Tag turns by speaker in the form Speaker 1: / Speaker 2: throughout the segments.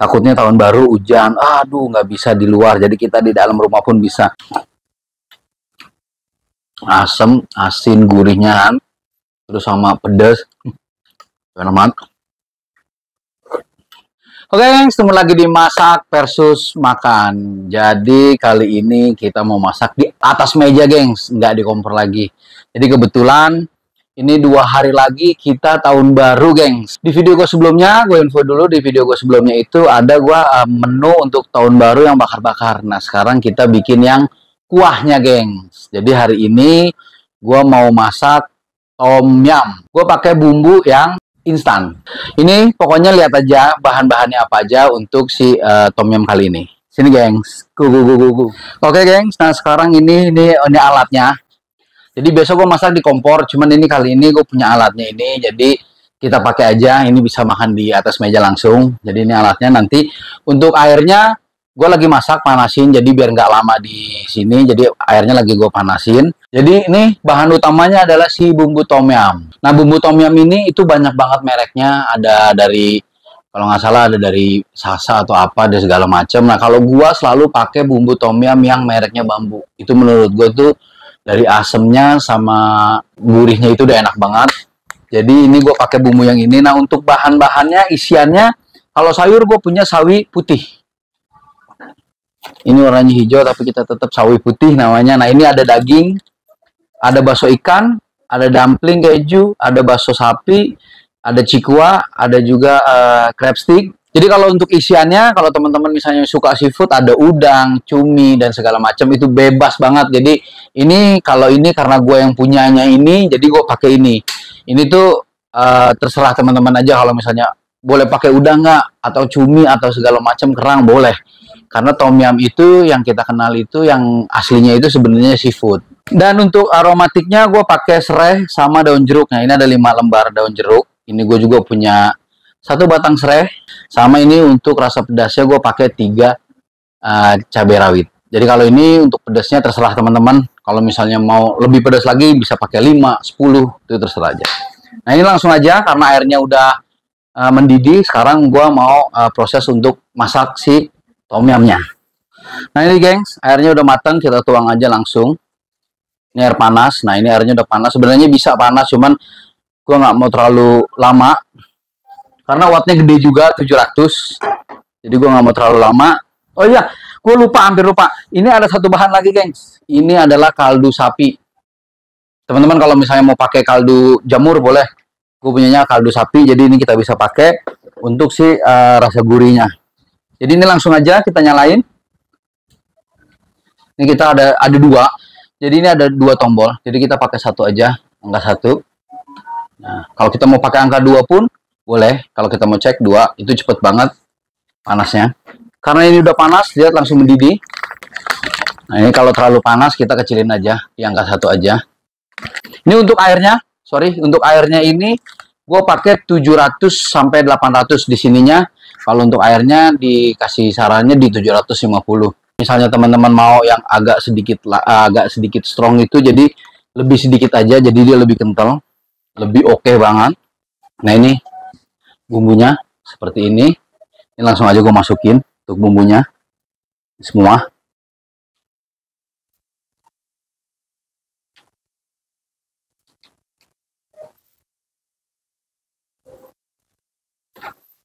Speaker 1: Takutnya tahun baru hujan, aduh nggak bisa di luar. Jadi kita di dalam rumah pun bisa. Asem, asin, gurihnya kan. Terus sama pedas. Enak banget. Oke, ketemu lagi di masak versus makan. Jadi kali ini kita mau masak di atas meja, gengs, nggak di kompor lagi. Jadi kebetulan ini 2 hari lagi kita tahun baru, gengs. Di video gue sebelumnya, gue info dulu, di video gue sebelumnya itu ada gue menu untuk tahun baru yang bakar-bakar. Nah, sekarang kita bikin yang kuahnya, gengs. Jadi hari ini gue mau masak tom yum. Gue pakai bumbu yang instan. Ini pokoknya lihat aja bahan-bahannya apa aja untuk si tom yum kali ini. Sini, gengs. Oke, gengs. Nah, sekarang ini alatnya. Jadi besok gue masak di kompor, cuman ini kali ini gue punya alatnya ini. Jadi kita pakai aja, ini bisa makan di atas meja langsung. Jadi ini alatnya. Nanti untuk airnya gue lagi masak, panasin, jadi biar nggak lama di sini. Jadi airnya lagi gue panasin. Jadi ini bahan utamanya adalah si bumbu tom yum. Nah, bumbu tom yum ini itu banyak banget mereknya. Ada dari, kalau nggak salah ada dari Sasa atau apa, ada segala macam. Nah, kalau gue selalu pakai bumbu tom yum yang mereknya Bambu. Itu menurut gue tuh dari asemnya sama gurihnya itu udah enak banget. Jadi ini gue pakai bumbu yang ini. Nah, untuk bahan-bahannya, isiannya, kalau sayur gue punya sawi putih. Ini warnanya hijau tapi kita tetap sawi putih namanya. Nah, ini ada daging, ada bakso ikan, ada dumpling keju, ada bakso sapi, ada cikua, ada juga crab stick. Jadi kalau untuk isiannya, kalau teman-teman misalnya suka seafood, ada udang, cumi, dan segala macam, itu bebas banget. Jadi ini, kalau ini karena gue yang punyanya ini, jadi gue pakai ini. Ini tuh terserah teman-teman aja, kalau misalnya boleh pakai udang nggak, atau cumi, atau segala macam, kerang, boleh. Karena tom yum itu yang kita kenal itu yang aslinya itu sebenarnya seafood. Dan untuk aromatiknya gue pakai serai sama daun jeruk. Nah, ini ada 5 lembar daun jeruk. Ini gue juga punya 1 batang serai. Sama ini untuk rasa pedasnya gue pakai 3 cabai rawit. Jadi kalau ini untuk pedasnya terserah teman-teman. Kalau misalnya mau lebih pedas lagi bisa pakai 5, 10, itu terserah aja. Nah, ini langsung aja karena airnya udah mendidih. Sekarang gue mau proses untuk masak si tom yumnya. Nah, ini, gengs, airnya udah matang, kita tuang aja langsung. Ini air panas. Nah, ini airnya udah panas. Sebenarnya bisa panas, cuman gue nggak mau terlalu lama karena wattnya gede juga, 700. Jadi gue nggak mau terlalu lama. Oh iya, gue lupa, hampir lupa. Ini ada satu bahan lagi, gengs. Ini adalah kaldu sapi. Teman-teman kalau misalnya mau pakai kaldu jamur boleh. Gue punyanya kaldu sapi, jadi ini kita bisa pakai untuk si rasa gurihnya. Jadi ini langsung aja kita nyalain. Ini kita ada 2. Jadi ini ada 2 tombol. Jadi kita pakai 1 aja, angka 1. Nah, kalau kita mau pakai angka 2 pun boleh. Kalau kita mau cek 2, itu cepet banget panasnya. Karena ini udah panas, lihat langsung mendidih. Nah, ini kalau terlalu panas kita kecilin aja, di angka 1 aja. Ini untuk airnya, untuk airnya ini gue pakai 700 sampai 800 di sininya. Kalau untuk airnya dikasih sarannya di 750. Misalnya teman-teman mau yang agak sedikit strong itu, jadi lebih sedikit aja, jadi dia lebih kental, lebih oke banget. Nah, ini bumbunya seperti ini. Ini langsung aja gue masukin untuk bumbunya semua.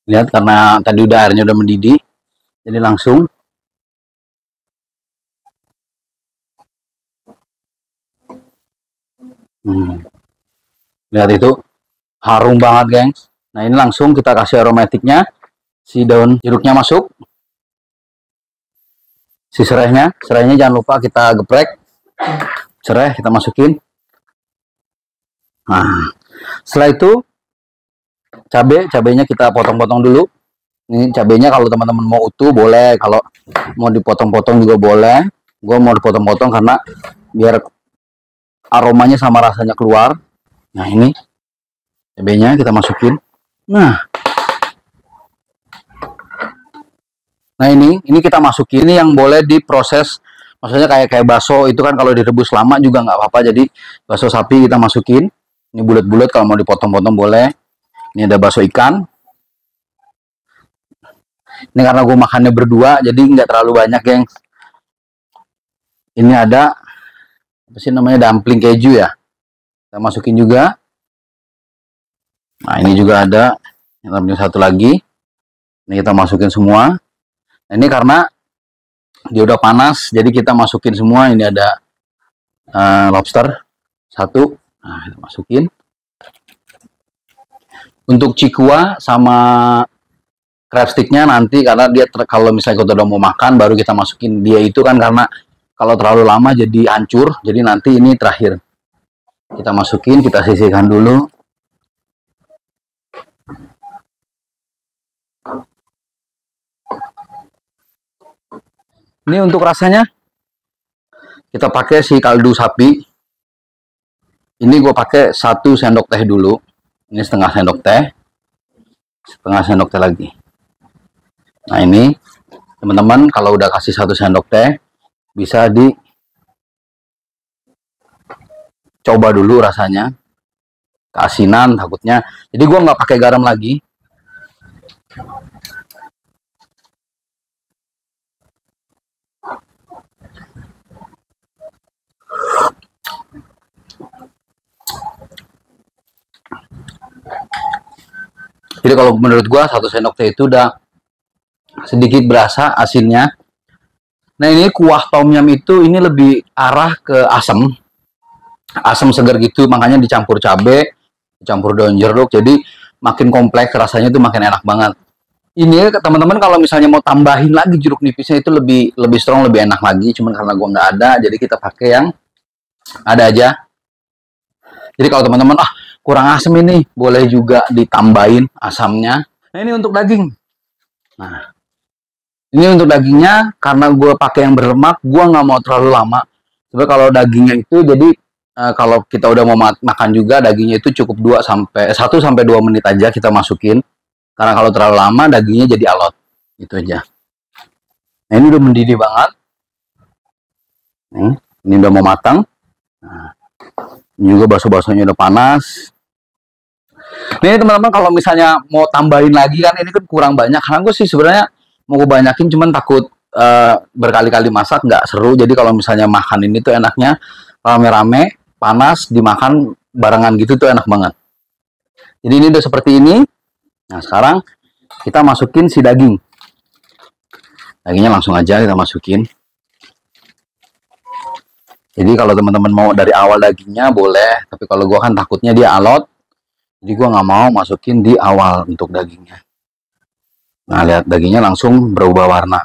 Speaker 1: Lihat, karena tadi udah airnya udah mendidih, jadi langsung. Lihat itu harum banget, gengs. Nah, ini langsung kita kasih aromatiknya. Si daun jeruknya masuk. Si serainya jangan lupa kita geprek. Serai kita masukin. Nah, setelah itu cabenya kita potong-potong dulu. Ini cabenya kalau teman-teman mau utuh boleh, kalau mau dipotong-potong juga boleh. Gue mau dipotong-potong karena biar aromanya sama rasanya keluar. Nah, ini cabenya kita masukin. Nah, ini kita masukin. Ini yang boleh diproses, maksudnya kayak bakso itu kan kalau direbus lama juga nggak apa-apa. Jadi bakso sapi kita masukin. Ini bulat-bulat, kalau mau dipotong-potong boleh. Ini ada bakso ikan. Ini karena gue makannya berdua, jadi nggak terlalu banyak, gengs. Ini ada apa sih namanya, dumpling keju ya. Kita masukin juga. Nah ini juga ada dumpling satu lagi. Ini kita masukin semua. Nah, ini karena dia udah panas, jadi kita masukin semua. Ini ada lobster satu. Nah kita masukin. Untuk cikua sama crab sticknya nanti, karena dia kalau misalnya kita udah mau makan baru kita masukin dia itu kan, karena kalau terlalu lama jadi hancur. Jadi nanti ini terakhir kita masukin, kita sisihkan dulu. Ini untuk rasanya kita pakai si kaldu sapi. Ini gue pakai 1 sendok teh dulu. Ini setengah sendok teh, setengah sendok teh lagi. Nah ini teman-teman kalau udah kasih 1 sendok teh, bisa dicoba dulu rasanya, keasinan takutnya. Jadi gue nggak pakai garam lagi. Jadi kalau menurut gue 1 sendok teh itu udah sedikit berasa asinnya. Nah ini kuah tom yum itu ini lebih arah ke asam, asam segar gitu, makanya dicampur cabai, dicampur daun jeruk, jadi makin kompleks rasanya, itu makin enak banget. Ini teman-teman kalau misalnya mau tambahin lagi jeruk nipisnya itu lebih strong, lebih enak lagi. Cuman karena gua nggak ada, jadi kita pakai yang ada aja. Jadi kalau teman-teman kurang asam ini, boleh juga ditambahin asamnya. Nah ini untuk daging. Nah ini untuk dagingnya, karena gue pakai yang berlemak, gue nggak mau terlalu lama. Sebenarnya kalau dagingnya itu, jadi kalau kita udah mau makan juga, dagingnya itu cukup 1 sampai 2 menit aja kita masukin. Karena kalau terlalu lama dagingnya jadi alot. Itu aja. Nah ini udah mendidih banget. Ini udah mau matang. Nah, ini juga bakso-baksonya udah panas. Ini teman-teman kalau misalnya mau tambahin lagi kan, ini kan kurang banyak. Karena gue sih sebenarnya mau gue banyakin, cuman takut berkali-kali masak nggak seru. Jadi kalau misalnya makan ini tuh enaknya rame-rame, panas, dimakan barengan gitu tuh enak banget. Jadi ini udah seperti ini. Nah sekarang kita masukin si daging. Dagingnya langsung aja kita masukin. Jadi kalau teman-teman mau dari awal dagingnya boleh, tapi kalau gue kan takutnya dia alot, jadi gue nggak mau masukin di awal untuk dagingnya. Nah lihat dagingnya langsung berubah warna,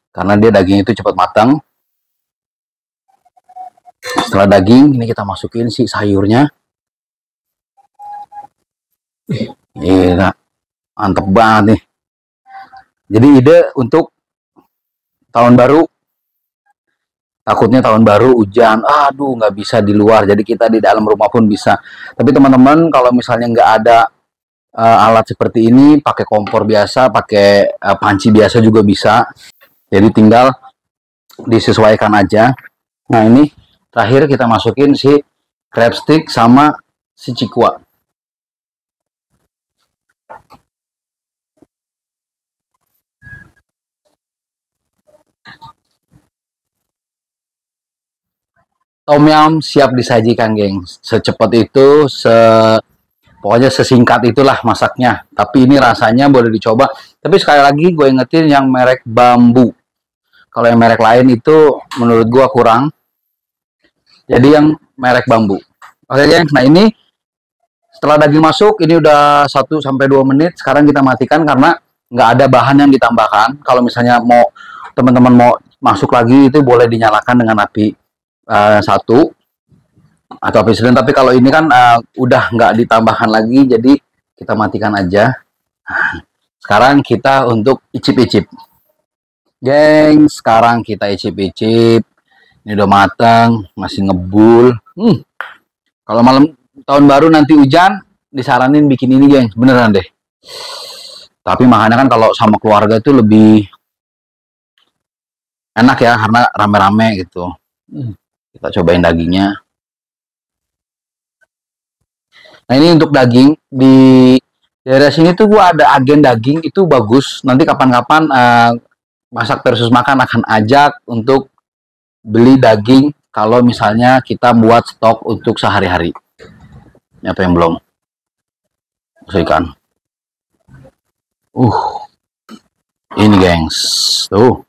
Speaker 1: karena dia daging itu cepat matang. Setelah daging, ini kita masukin si sayurnya. Gila, mantep banget nih. Jadi ide untuk tahun baru. Takutnya tahun baru hujan, aduh nggak bisa di luar, jadi kita di dalam rumah pun bisa. Tapi teman-teman kalau misalnya nggak ada alat seperti ini, pakai kompor biasa, pakai panci biasa juga bisa. Jadi tinggal disesuaikan aja. Nah ini terakhir kita masukin si crab stick sama si cikua. Tom yum siap disajikan, geng. Secepat itu, pokoknya sesingkat itulah masaknya. Tapi ini rasanya boleh dicoba. Tapi sekali lagi gue ingetin yang merek bambu. Kalau yang merek lain itu menurut gue kurang. Jadi yang merek bambu. Oke, geng. Nah ini setelah daging masuk, ini udah 1 sampai 2 menit. Sekarang kita matikan karena nggak ada bahan yang ditambahkan. Kalau misalnya mau teman-teman mau masuk lagi, itu boleh dinyalakan dengan api 1 atau api sedang. Tapi kalau ini kan udah nggak ditambahkan lagi, jadi kita matikan aja. Sekarang kita untuk icip-icip, geng. Sekarang kita icip-icip. Ini udah matang, masih ngebul. Kalau malam tahun baru nanti hujan, disaranin bikin ini, geng. Beneran deh. Tapi makannya kan kalau sama keluarga itu lebih enak ya, karena rame-rame gitu. Kita cobain dagingnya. Nah ini untuk daging, di Daerah sini tuh gua ada agen daging itu bagus. Nanti kapan-kapan masak versus makan akan ajak untuk beli daging kalau misalnya kita buat stok untuk sehari-hari. Ini apa yang belum? Ikan. Ini gengs. Tuh.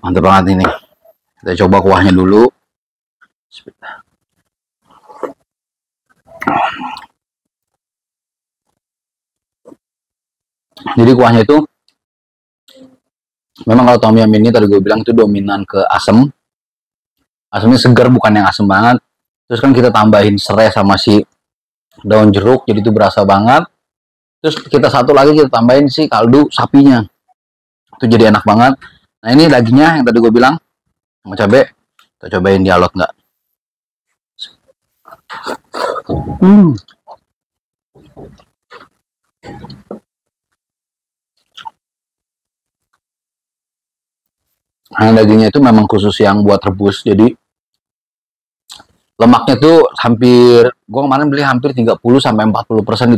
Speaker 1: Mantap banget ini. Kita coba kuahnya dulu. Jadi kuahnya itu memang kalau tom yum ini tadi gue bilang itu dominan ke asam. Asamnya segar, bukan yang asam banget. Terus kan kita tambahin serai sama si daun jeruk, jadi itu berasa banget. Terus kita satu lagi kita tambahin si kaldu sapinya. Itu jadi enak banget. Nah ini dagingnya yang tadi gue bilang sama cabai. Kita cobain di alot nggak? Nah, dagingnya itu memang khusus yang buat rebus, jadi lemaknya tuh hampir, gue kemarin beli hampir 30-40%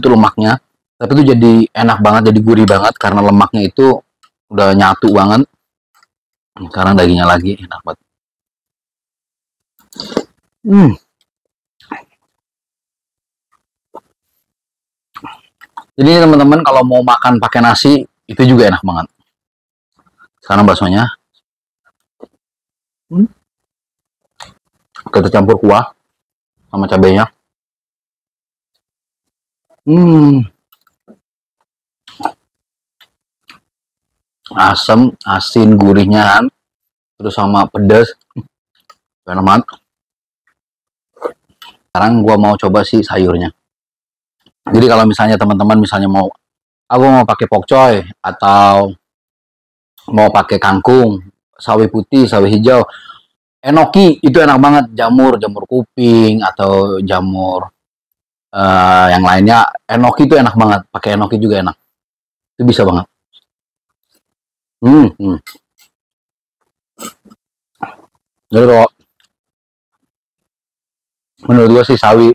Speaker 1: itu lemaknya, tapi itu jadi enak banget, jadi gurih banget karena lemaknya itu udah nyatu banget. Sekarang dagingnya lagi enak banget. Jadi teman-teman kalau mau makan pakai nasi itu juga enak banget. Sekarang baksonya. Kita campur kuah sama cabenya. Asam, asin, gurihnya kan. Terus sama pedas. Enak banget. Sekarang gua mau coba sih sayurnya. Jadi kalau misalnya teman-teman misalnya mau, aku mau pakai pokcoy atau mau pakai kangkung, sawi putih, sawi hijau, enoki itu enak banget, jamur kuping atau jamur yang lainnya, enoki itu enak banget, pakai enoki juga enak, itu bisa banget. Jadi kalau menurut gua sih sawi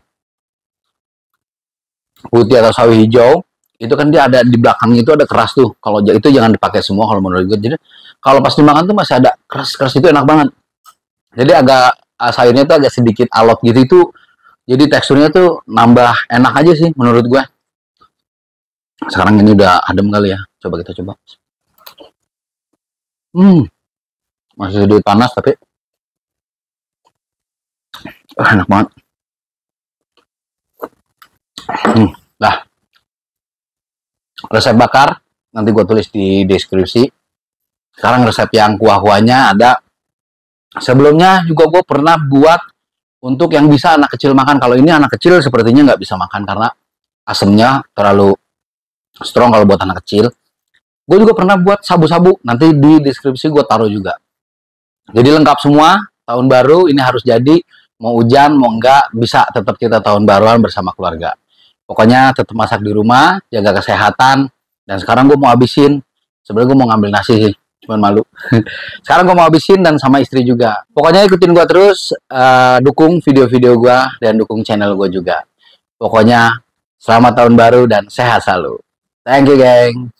Speaker 1: putih atau sawi hijau itu kan dia ada di belakangnya itu ada keras tuh, kalau itu jangan dipakai semua kalau menurut gue. Jadi kalau pas dimakan tuh masih ada keras itu enak banget, jadi agak sayurnya tuh agak sedikit alot gitu, itu jadi teksturnya tuh nambah enak aja sih menurut gue. Sekarang ini udah adem kali ya, coba kita coba. Masih sedikit panas tapi enak banget. Nah, resep bakar nanti gue tulis di deskripsi. Sekarang resep yang kuah-kuahnya ada. Sebelumnya juga gue pernah buat untuk yang bisa anak kecil makan. Kalau ini anak kecil sepertinya nggak bisa makan karena asamnya terlalu strong kalau buat anak kecil. Gue juga pernah buat sabu-sabu, nanti di deskripsi gue taruh juga. Jadi lengkap semua, tahun baru ini harus jadi, mau hujan mau enggak bisa tetap kita tahun baruan bersama keluarga. Pokoknya tetap masak di rumah, jaga kesehatan. Dan sekarang gue mau habisin, sebenarnya gue mau ngambil nasi sih, cuman malu. Sekarang gue mau habisin dan sama istri juga. Pokoknya ikutin gue terus, dukung video-video gue dan dukung channel gue juga. Pokoknya selamat tahun baru dan sehat selalu. Thank you, geng.